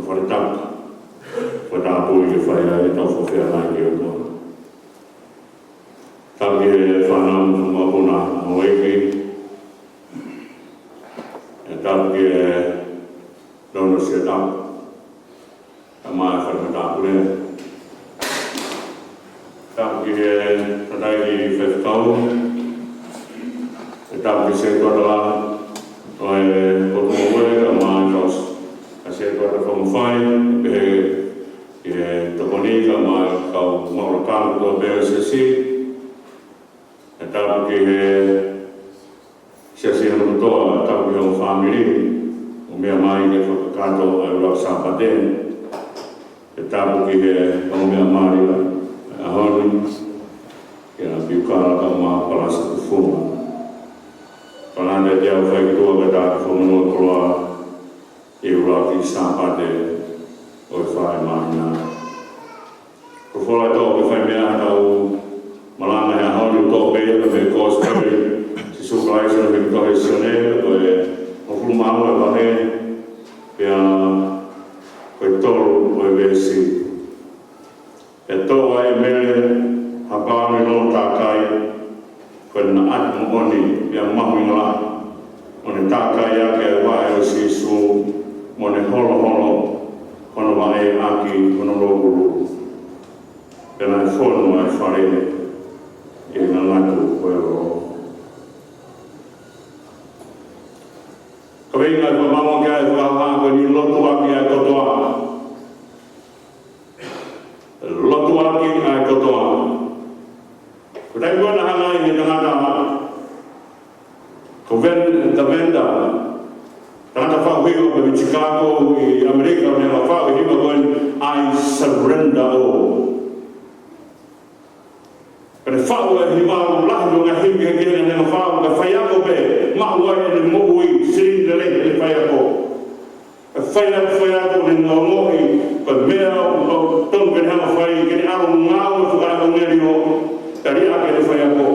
wharetaka. Wata pui ke whaia e tau whawhia nai ki o toa. Taki e whanau mapuna o eki. E taki e nono si e tapu. A mai whanakatapu rea. Taki e tataiki whewhkau. E taki se tuatala. O e kotumowe a mai kaus. A se tuatala whamawhai. E tokoni ka mai kau maurakamu kua BSC. E tapu ki he siasi hanu toa tapu ki hau whamiri. O mea mai ke whakakato ai ura Sapaten. E tapu ki he o mea mai a honu. Ke na piukara ka maa palasa ku fuma. Palanda te au whai kitoa ka tāku whamanua koroa i ura ki Sapaten. O whai mahina. Ko whora tō ke whai mea tau malanga hea hauri tō pēia ka me Cosbury si supervisor me kohe sone o e hokulu mahu e wahe pia koe tōru o e wesi. E tō ai mele hapāme no tākai koe na atu oni pia mahu inga o ne tākai ake e wae o si su mo ne holo holo kono mai aki kono roguru. Pena e whono ai whare e ngā ngatu koe ro. Ka wei ngai koe mama kia e whakaha koe ni lotu aki ai kotoa. Lotu aki ai kotoa. Ko tai koe na hanga i ni tangata ko the vendor Tangata whauhiwa pa mi Chicago i Amerika o nema whauhiwa koe I surrender all. Kane whau e hiwa o lahi o ngā hingi e kena nema whau ka whaiako pe mahu ai e mohu i sirinda lehi e whaiako. E whaiako ni ngā mohi ka mea o tonu kene hama whai kene aro ngāo e whakaako ngeri o ka ria kene whaiako.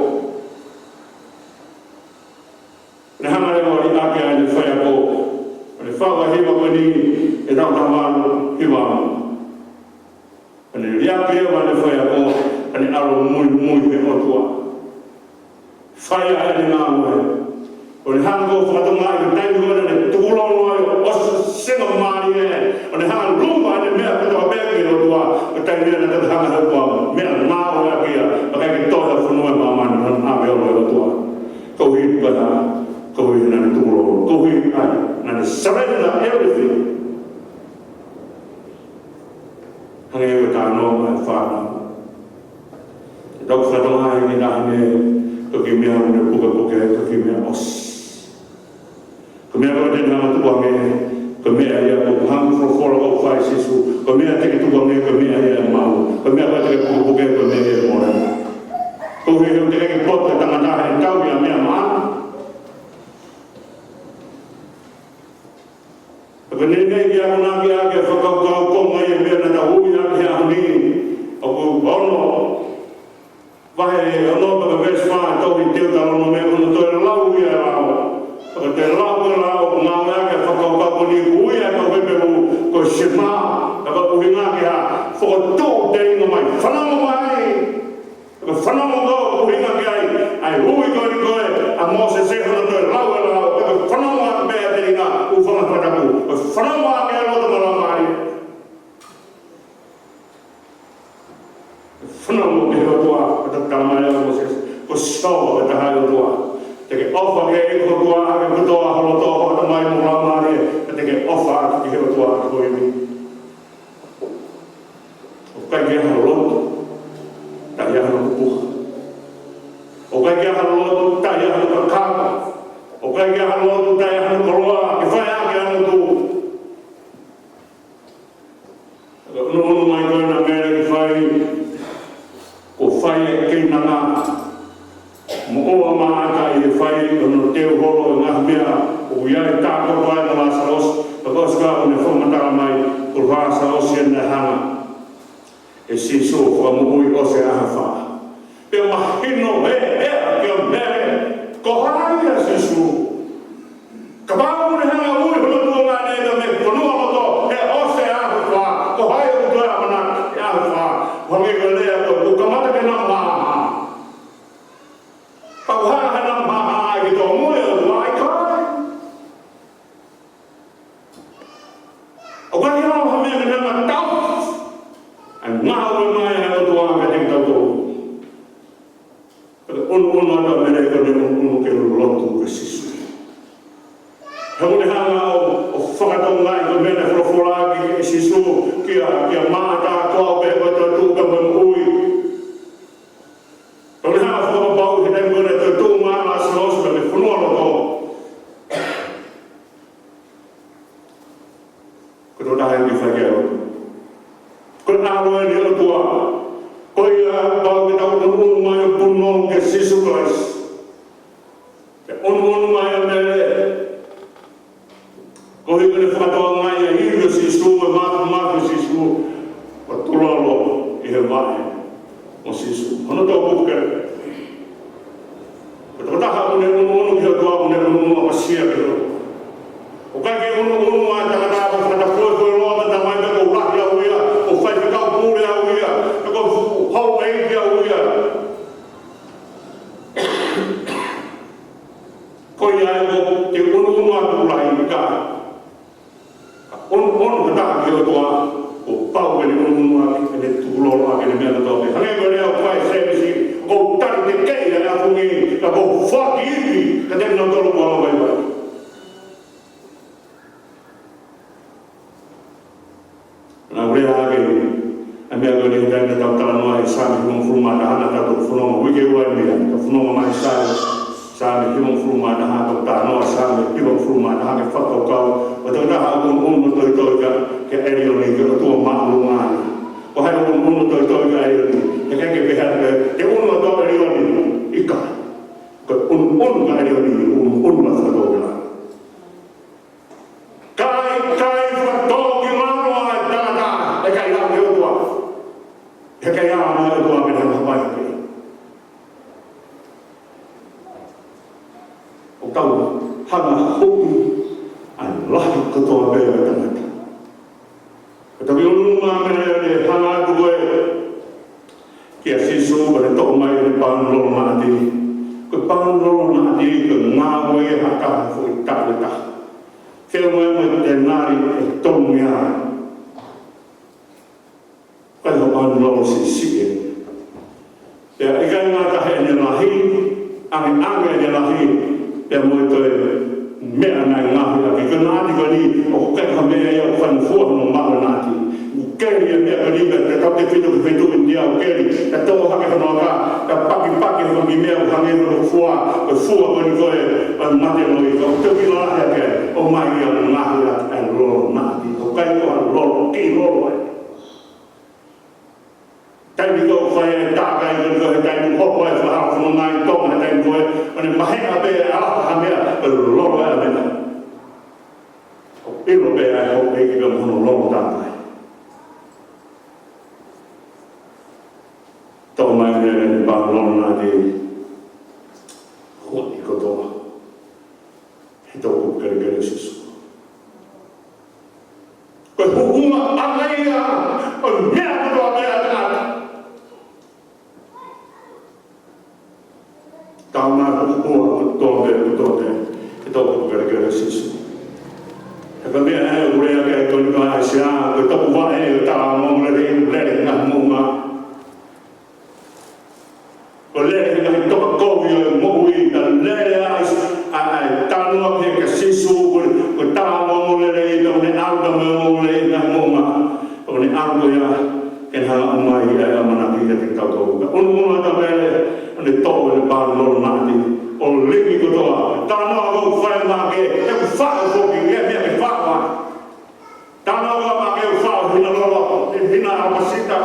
Ne hama reo i ake ai ne whaiako. Ne whaua hiwa koe ni e rau tamānu hiwa. Ne riake ea ne whaiako. Ani aro mui me otua. Whaia ai ni ngā ue. O ne hango whakatonga i ka taimi koe ne tukulono ai o singa maari e. O ne hanga rumba ai ne mea katoa bēki o tua. O taimi e na kata hanga haupua mea nāo e akia. O kai ki toha whanua mamani na āme olo e o tua. Kau hi kata. Kau hi nani tukulono. Kau hi ai. Nani surrender everything. Hangi e ka tānoa e whanau. Tau whatonga i ni nāne, ko ki mea une puka puke, ko ki mea os. Ko mea koe tēnā matua me, ko mea ia ko hangu whora o whai sisu, ko mea teke tua me, ko mea ia mau, ko mea koe teke puka puke, ko mea ia mora. Ko he heo teke ki pota tangataha e tau ia mea maa. Ko nenei ki ako nā ki ake whakaukau konga i mea na ta hui ake ahoni, o ko ono, Vahe ono paka vespa tau i teo talo no mea kono toi lau ia rao. Paka te lau ia rao ko ngā mea ke whakaukako ni kuia ka wepehu ko shema. Paka uhinga ki ha whakatō te inga mai. Whanamo mai! Paka whanamo kau uhinga ki ai. Ai hui koe ni koe a Mose se kono toi lau ia rao. Paka whanamo a mea te inga u whangapataku. Paka whanamo a mea rota mara mai. Whanamo ki heo tua. Kamai o Moses, ko stau e taha o tua. Te ke ofa ke e ko tua, ake kutoa holo toa, o tamai mo ramare, te ke ofa ake ki heo tua ake koe mi. O kai ke halo loto, tai halo kupuha. O kai ke halo loto, tai halo kakaka. O kai ke halo loto, tai halo koroa, ke whai ake halo tu. Unu mai koe na mea ki whai, ko whai e kei nanga. Mo oa maaka i e whai o no teo horo e ngā mea o iai tāko pai na wasa os. Pakos ka o ne whamatara mai o wasa os e na hanga. E si so wha mo ui o se aha wha. Peo mahino he a kia mere ko harai a si su. Ka pāmu ne hanga ui hono tua ngā neta me konua moto he o se aha na matau ang ngau mai ha o tua ka ting tau un ma ta mele ko un ke lotu ka sisu hau ne hanga o whakatau ngai ko mena whoraki sisu kia mata ko be ko ta tu ka ui hau ne hanga whakapau he nei mona ta tu mana salos ka me whunua ko ko ta hai ki whakeo ko nāroe ni o tua ko ia bau ki tau unu mai o punong ke sisu Christ ke unu mai o mele ko hi kone whakatoa ngai a hiru sisu me maku sisu o tulalo i he mai o sisu hono tau kukere ko tau taha une unu ki o tua une unu a pasia ki o o kai ke unu a takata whakata koe loa mata mai me ko lahi au ia o whai whikau pūre au ia me ko hau eiki au ia ko ia e ko te unu a tulahi ka on kata ki o tua o pau ke ni unu a ke ne tūlolo a ke ne mea tope hange ko lea o whai sebisi ko tari te kei a pungi ka ko whaki iti ka te no tolo kua mai mai na ure ake a mea ko ni hutang ka tau tala noa e sami himong furuma ta hana tato whunonga wike ua e mea ka whunonga mai sami himong furuma ta hana tau ta noa sami himong furuma ta hana whakau kau o tau taha unu toi ka ke erio ni ke o tua maulu ngāna o hai unu toi ka erio ni ke keke peha ke unu toi erio ni ika ka unu ka erio ni unu ma whakau ka kai whakau ki manoa e tata e kai lau ke o tua e kai lau mai o tua me hanga mai ke o tau hanga hoki ai lahi katoa bea e tangata Tapi unu mene ne hanga koe kia sisu ane toko mai ne panlolo nati. Ko panlolo nati ko ngāwe haka fo i tāweta. Keo mai mo te nari e tongia. Kai ho panlolo si e. Pea ikai ngata he ne lahi, ange ne lahi, pea mo te mea nai ngahi aki. Ko nāti ko ni o kai ha mea ia o whanfua no maho nati. Keri e mea kariba, te tau te whitu ki whitu ki ndia o keri, te tō hake whanau ka paki whangi mea o hange no fua, o fua wani koe, o mate no i ka, o te wino ahi ake, o mai ia o ngahi ake, e rolo nati, o kai koha rolo, ki rolo e. Taimi ko whai e tākai ko koe, taimi hopo e whahau whanau ngai tonga, taimi koe, o ne mahenga be e alaka ha mea, o rolo e a mea. O ilo be e hopo e ki ka mohono rolo tākai. Tau mai mea ni pālona nāti hoti kotoa. He tau kukere sisu. Koe hukunga angaia o mea kotoa mea tāta. Tau nā hukunga kotoa mea he tau kukere sisu. E ka mea e urea kei toni ka aisia, koe tapu wae e tā mōngre lere ngā mōnga. O lere ka hi toka kowi o mohui na lere ai tanua ke ka sisu ko tāma o lere i o ne auka me o lere na monga o ne auka ia ke hanga umai ia e amanaki ia te kautau ka unumuna ta mele o ne tōu e ne pālolo nāti o liki kotoa tāma o whae māke e ku whao whoki e mea ke whao tāma o māke o whao hina lolo hina apasita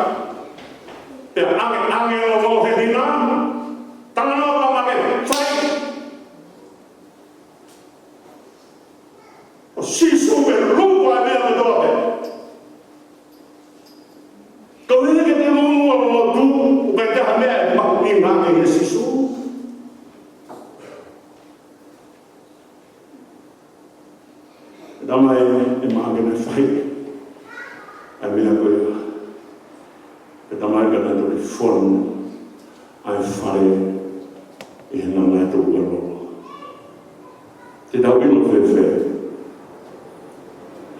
te ange o lo he hina tāna o māke whai o sisu me rūpa e mea me tope kau hina ke te mungu o lo tu o kai taha mea e mahu i ngāke i sisu Dama e māke me whai ai mea koe e tamai ka nā tōri whoru ai whare i hina nā tōku e roro. Te tau ino whewhe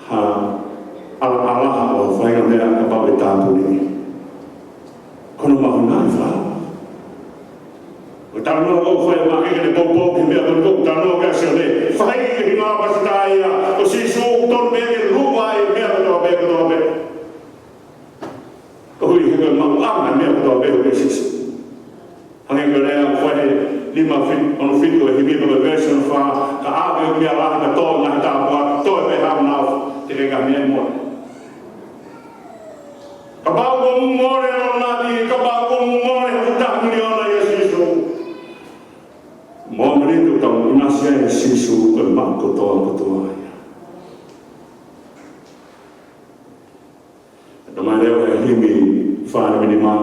ha alaha o ala ka to na ta pa to be ha na te ka me mo ka ba ko mo re na di ka ba ko mo re ta ni ona Yesu mo me tu ka una sia Yesu ka ma ko to ai to ma le wa himi fa ni ma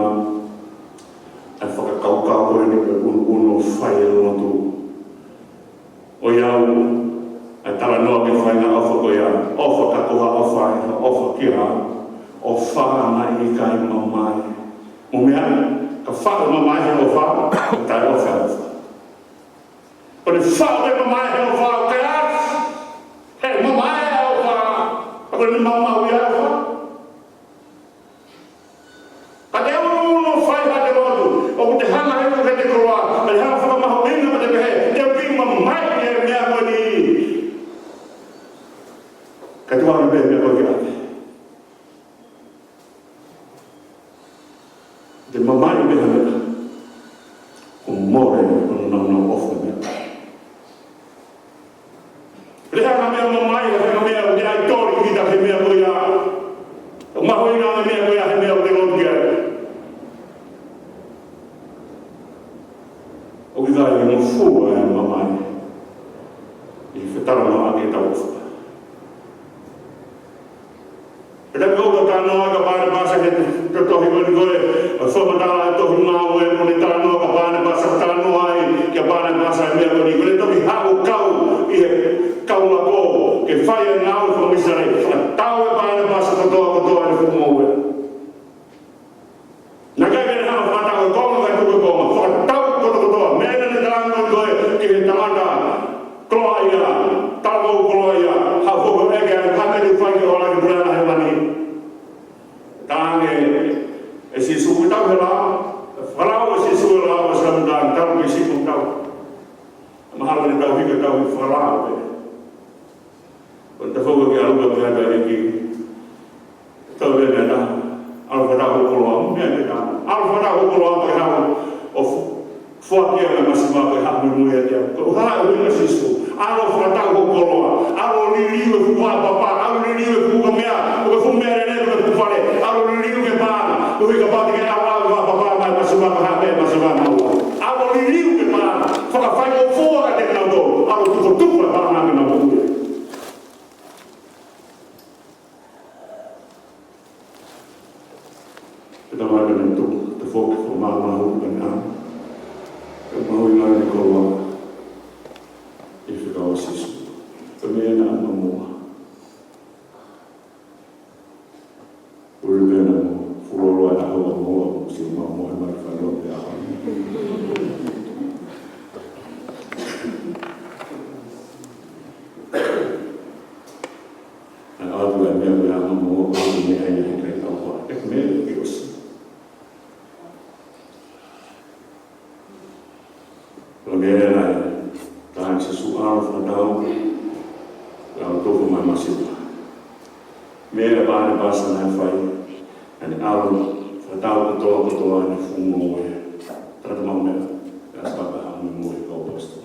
a whakakaukau koe ni ka uno whai no tu. O iau, a tala noa ke whai na awha koe a, awha kakoha o whai, awha kira, o whaa mai i kai mamai. Mo mea, ka whaa o mamai he o whaa, ka tai o whaa o whaa. O le whaa o mamai he o whaa, ka as, he mamai he o whaa, a koe ni mamau i a o whaa. Ka te uno whai ha te rotu, o te hanga he ko te koroa, ka te hanga whakamaho inga ma te pehe, te pima mai e mea koe ni. Ka te wāna pehe mea koe ki ate. Te mamai mea mea, o more o nana ofa mea. Te hanga mea mamai e hanga mea o te aitori ki ta he mea koe a. O maho inga mea koe a he mea o te rotu ki ate. O ki dai mo fua e mamai i whetara no ake tau whaka. E te kouta tā noa ka pāne pāsa he te tohi koni koe o whamatala e tohi ngāo e mone tā noa ka pāne pāsa tā noa ai kia pāne pāsa e mea koni kone toki hau kau i he kaula kō ke whai e ngāo i whamisare whakatau e pāne pāsa katoa e whumou e. Nā kai kene hama whakatau e konga kai tuke konga whakatau ke he tamata kloaia, tākou kloaia, hawhoko eke a kameri whaike o laki purana he mani. Tānge e si suku tau he la, wharau e si suku la o samutang tau ki siku tau. Mahalani tau hika tau i wharau pe. Kon te whoko ki aluka pia ta eki, tau e mea ta, alu whatau koloa, mea te ta, alu whatau koloa pe hau o Fuakia me masima koe hapu nui e tia. Ko haa e wina sisu. Aro whakatau ko koloa. Aro liriu e fuwa papa. Aro liriu e fuwa mea. O ke fumea re neru e fufare. Aro liriu ke pāna. O hika pāti ke awa wa papa mai masima ko hape masima maua. Aro liriu ke pāna. Whakawhai o fua ka te kau tō. Aro tuko tuko e pāna me na pūre. Te tamai kane tu. Te whoki fo maa mahu kane aa. Maui ngā ni koroa i whikawa sisu. Ka mea nā mamua. Uri pēna mo, furoroa nā hoa moa mo si mamua e mari whanau te aha. Nā atu e mea mea mamua o te mea hei hei kai tau hoa. E mea ki osi. Lagere nai, tāng se su aro whanau, lau tofu mai masipa. Mea pāne pāsa nai whai, ane aro whatau katoa ane whungo e, tata mau mea, e aspaka hau me mui kau pasto.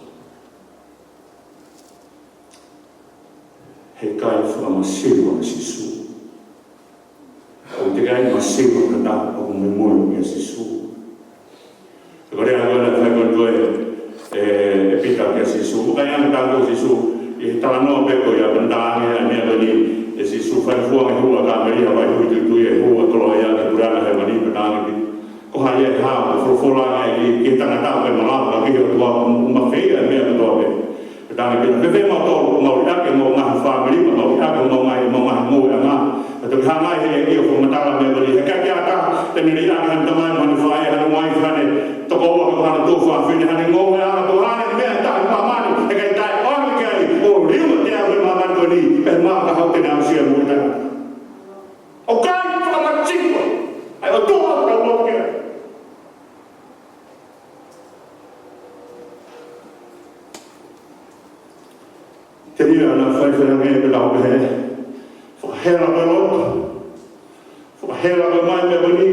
He kai whamasipa me sisu. O te kai masipa kata o me mui me sisu. Te korea koe na whai koe e pita ke sisu. Ukai ane tāko sisu, i tala noa peko ia bantāne a mea toni e sisu whai fuanga hua ka meria vai hui tui e hua koloa ia ki purana he mani bantāne ki. Ko hai e hao, whorofora e ki tanga tāko e malapa ki o tua umawhia e mea katoa pe. Bantāne ki na pepe mau tōru mau ake mau ngaha whamerima, mau ake mau ngaha mou e ngā. E toki hangai he e o whamatara mea mani. He kai kia tā, te niri ake han tamai mani whae hana mai whane toko oa ko hana tōwha whine hane ngō e ana ko hane mea tahi mamani e kai tai ame kei o riuma te au e mamani ko ni e maka hau tene au sia mui tana. O kai whakamatsikwa ai o tōha kau lopu kei. Te ria ana whaiwhera ngē pe tau pehe whakahera pe lopu whakahera pe mai me wani.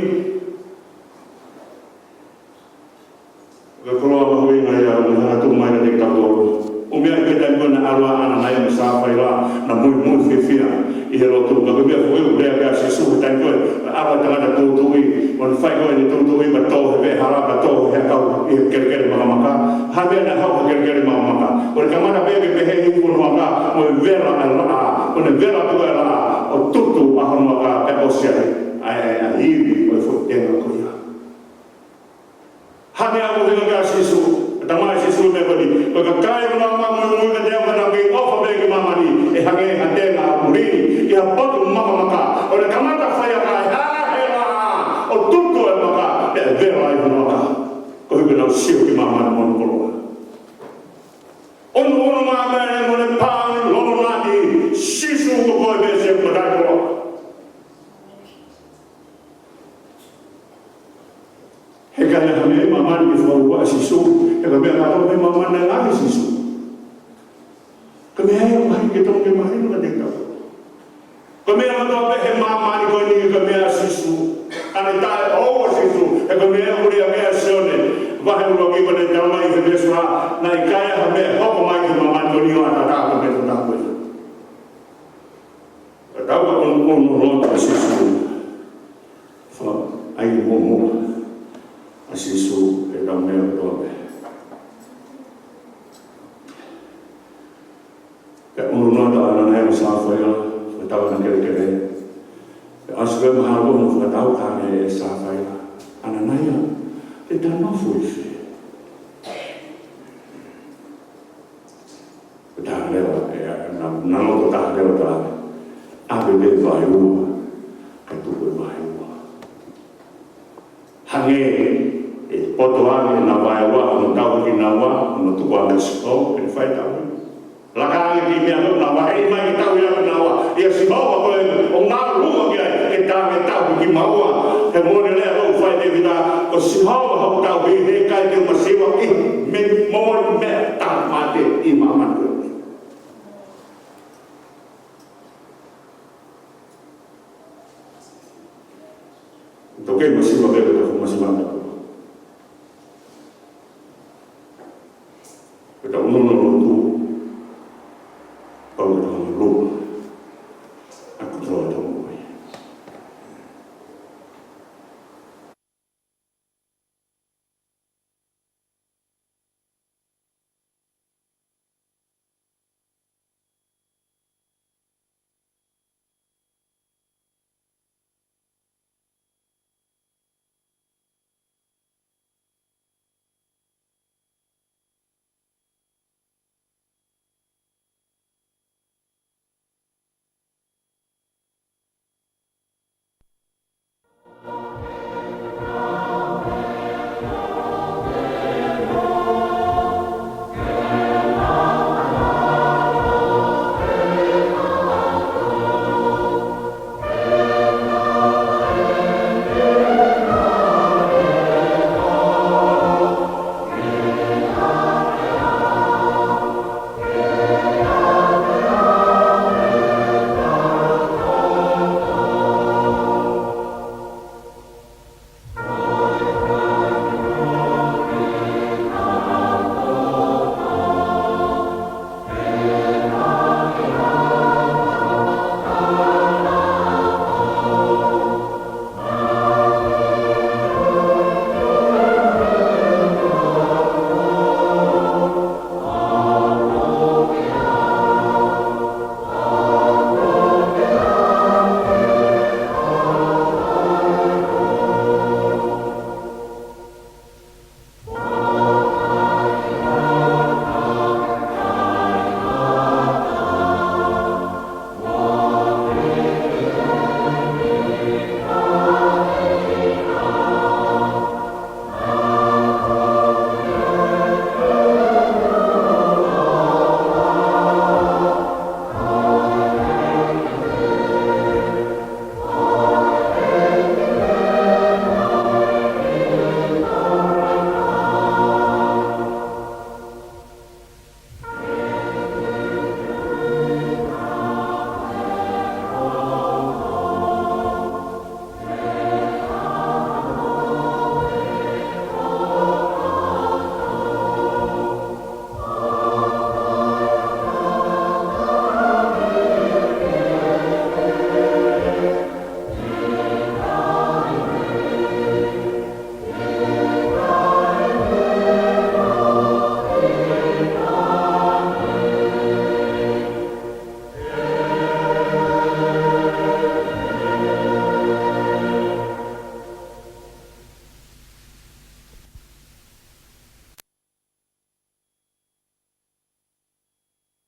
Ka koroa mahuinga ia o hana tu mai na te katoro. O mea i pētai kona arua ana nai sa fai la na muy fifia I he roto ka mea fo eu rea mea se su tai koe arua tangata tūtui on fai koe ni tūtui ma tō he hara ma tō he kau I he kerekere makamaka ha mea na hau kerekere makamaka o le kamana mea ke pehe hi kono maka o e vera a raa o ne vera tua e raa o tutu a hono maka pe osia a hiwi o e fo tenga koia ha mea o venga mea se su tamai se su me koni o ka kai una mama mo ka te ona ke ofa be ke mama ni e hage ha tenga muri I ha potu makamaka o le kamata fai a o tutu e maka e vera ai hono maka ko hiwe nau siu ki mama ni mono koloa ono mama e mo le pāni lono nani sisu ko koe be se kodai koloa he kaya hame mama ni fawua sisu e ka mea kato me mama na ngāhi sisu ka mea e o hai ke tau ke mahi no ka te kau ka mea mato pe he mama ni koe ni ka mea sisu ane tae oua sisu e ka mea uri a mea sione vahe uro ki kone tau mai ke mesura na I kaya hame hoko mai ke mama ni koe ni o atata ka me to tapu e ka tau ka ono ronta sisu fa ai momo a sisu e tau mea tope e ono nota ana nai sa whaia whatau na kere e aswe maha ono whatau kane e sa whaia ana nai e tano fui whi e taha lewa e nano ko taha lewa taha abe me vai ua ka tuku e vai ua hange e poto ane na vai ua ono tau ki na ua ono tuku ane siko e whai tau Lakang di mea ko na wae mai tau ya na wa ia si bawa ko o na lu ki e ta me tau ki maua e mo le o fai de vida o si hawa ha tau be he kai ke masiwa ki me mo me ta mate I mama ko to ke masiwa be ko masiwa